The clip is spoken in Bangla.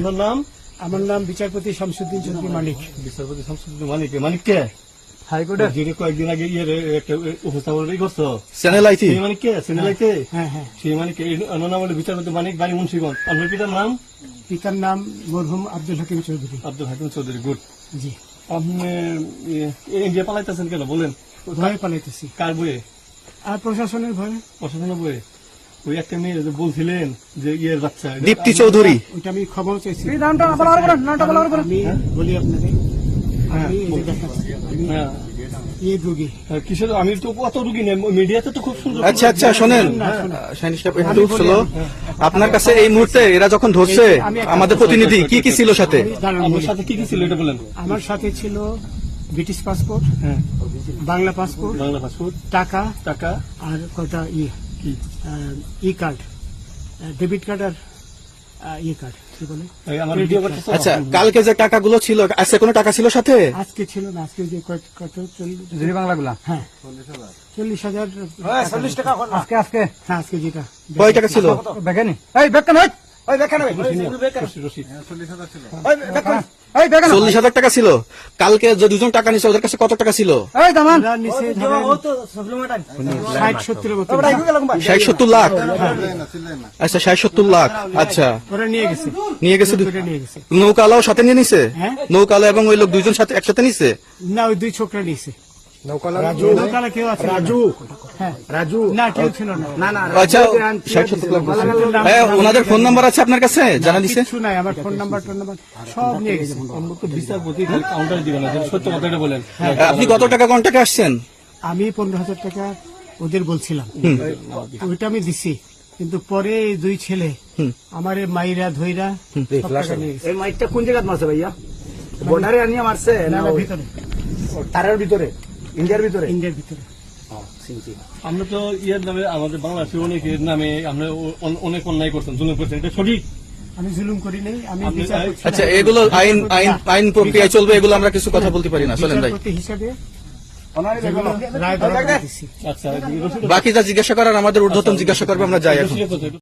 আপনার নাম? আমার নাম বিচারপতি শামসুদ্দিন চৌধুরী মানিক। বিচারপতি শামসুদ্দিন মানিক। মানিক কে? হাইকোর্টের যিনি কয়েকদিন আগে একটা উপস্থাপন করছো চ্যানেল আইটি। সেই মানিক কে? চ্যানেল আইতে? হ্যাঁ হ্যাঁ। সেই মানিক ওনার নাম হলো বিচারপতি মানিক, বাড়ি মুন্সিগঞ্জ। আপনার পিতার নাম? পিতার নাম মরহুম আব্দুল হাকিম চৌধুরী। আব্দুল হাকিম চৌধুরী। গুড। জি। আপনি ইন্ডিয়া পালাইতেছেন কেন বলেন? ভয়ে পালাইতেছি। কার বইয়ে? আর প্রশাসনের ভয়ে। প্রশাসনের বইয়ে? ওই একটা মেয়ে যে বলছিলেন যে ইয়ের বাচ্চা দীপ্তি চৌধুরী। ওইটা আমি খবর চাইছি। হ্যাঁ? আমি বলি আপনাদের, আমি এই যে দেখাচ্ছি, আমি হ্যাঁ। এই রোগী। কিসের? আমি তো অত রুগী নেই, মিডিয়াতে তো খুব সুন্দর। আচ্ছা আচ্ছা, শোনেন শাহিন সাহেব, একটু স্লো। আপনার কাছে এই মুহূর্তে এরা যখন ধরছে আমাদের প্রতিনিধি কি কি ছিল সাথে? দাঁড়ান আমার বলি। সাথে কি কি ছিল এটা বলেন। আমার সাথে ছিল ব্রিটিশ পাসপোর্ট, হ্যাঁ, বাংলা পাসপোর্ট, বাংলা পাসপোর্ট, টাকা টাকা, আর কটা কি ই কার্ড, ডেবিট কার্ড আর ই কার্ড, কি বলে এই আমার ভিডিও করতেছ? আচ্ছা, কালকে যে টাকাগুলো ছিল, আজকে কোনো টাকা ছিল সাথে? আজকে ছিল না, আজকে যে কত 40 বাংলাগুলা। হ্যাঁ 40,000 টাকা আজকে আজকে হ্যাঁ, আজকে যেটা কয় টাকা ছিল? বেগানি এই বেগান ওই বেগান ওই রশিদ। 40,000 টাকা ছিল। কালকে যে দুজন টাকা নিছে ওদের কাছে কত টাকা ছিল? এই দামান ওরা নিচে ধরেন 60-70 মতো 60-70 লাখ। আচ্ছা 60-70 লাখ। আচ্ছা, ওরা নিয়ে গেছে, নিয়ে গেছে। ওরা নিয়ে গেছে। নৌকালাও সাথে নিয়ে নিছে? হ্যাঁ। নৌকালা এবং ওই লোক দুইজন সাথে একসাথে নিছে? না, ওই দুই ছোকরা নিয়েছে। নৌকালা কেউ আছে? হ্যাঁ, রাজু না কেউ ছিল না। আচ্ছা 60-70 লাখ বলছেন। হ্যাঁ, ওনাদের ফোন নাম্বার আছে আপনার কাছে? জানা দিছে? কিছু নাই, আমার ফোন নাম্বার সব নিয়ে গেছে। আমরা তো বিচারপতি খালি কাউন্টার দিবেন না, সত্য কথাটা বলেন। আপনি কত টাকা কন্টাক্টে আসছেন? আমি 15,000 টাকা ওদের বলছিলাম, ওইটা আমি দিছি, কিন্তু পরে এই দুই ছেলে আমার মাইরা ধইরা সব টাকা নিয়ে গেছে। এই মাইকটা কোন জায়গায় মারছে ভাইয়া? বর্ডারে আনিয়ে মারছে না, না না, ভিতরে, তারের ভিতরে, ইন্ডিয়ার ভিতরে? ইন্ডিয়ার ভিতরে। আমরা তো ইয়ের নামে, আমাদের বাংলাদেশের অনেকের নামে আমরা অনেক অন্যায় করছেন, জুলুম করছেন, এটা সঠিক? আমি জুলুম করি নাই, আমি আপনি- বিচারপতি আচ্ছা, এগুলো আইন আইন আইন প্রক্রিয়ায় চলবে, এগুলো আমরা কিছু কথা বলতে পারি না। চলেন ভাই, বিচারপতি হিসাবে যেগুলো রায় বরাবর দিছি। আচ্ছা, রশিদ বাকি যা জিজ্ঞাসা করার আমাদের ঊর্ধ্বতন জিজ্ঞাসা করবে, আমরা যাই এখন। রশিদ কোথায়?